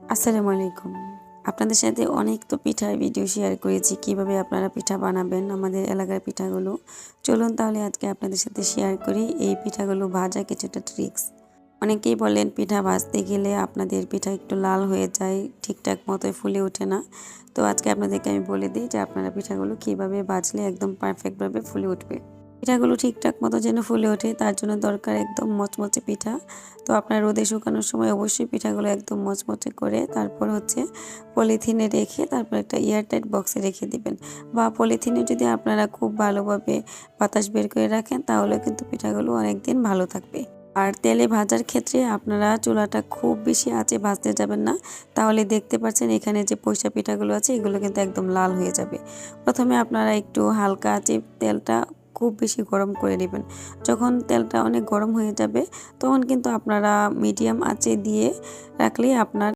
আসসালামু আলাইকুম। আপনাদের সাথে অনেক তো পিঠার ভিডিও শেয়ার করেছি কিভাবে আপনারা পিঠা বানাবেন আমাদের এলাকার পিঠাগুলো। চলুন তাহলে আজকে আপনাদের সাথে শেয়ার করি এই পিঠাগুলো ভাজার কিছুটা ট্রিক্স। অনেকেই বলেন পিঠা ভাজতে গেলে আপনাদের পিঠা একটু লাল হয়ে যায়, ঠিকঠাক মতোই ফুলে ওঠে না। তো আজকে আপনাদেরকে আমি বলে দিই যে আপনারা পিঠাগুলো কীভাবে ভাজলে একদম পারফেক্টভাবে ফুলে উঠবে। পিঠাগুলো ঠিকঠাক মতো যেন ফুলে ওঠে তার জন্য দরকার একদম মচমচে পিঠা। তো আপনার রোদে শুকানোর সময় অবশ্যই পিঠাগুলো একদম মচমচে করে তারপর পলিথিনে রেখে তারপর একটা এয়ারটাইট বক্সে রেখে দিবেন। বা পলিথিনে যদি আপনারা খুব ভালোভাবে বাতাস বের করে রাখেন তাহলে কিন্তু পিঠাগুলো অনেক দিন ভালো থাকবে। আর তেলে ভাজার ক্ষেত্রে আপনারা চুলাটা খুব বেশি আঁচে ভাজতে যাবেন না, তাহলে দেখতে পাচ্ছেন এখানে যে পয়সা পিঠাগুলো আছে এগুলো কিন্তু একদম লাল হয়ে যাবে। প্রথমে আপনারা একটু হালকা আঁচে তেলটা খুব বেশি গরম করে নেবেন। যখন তেলটা অনেক গরম হয়ে যাবে তখন কিন্তু আপনারা মিডিয়াম আঁচে দিয়ে রাখলেই আপনার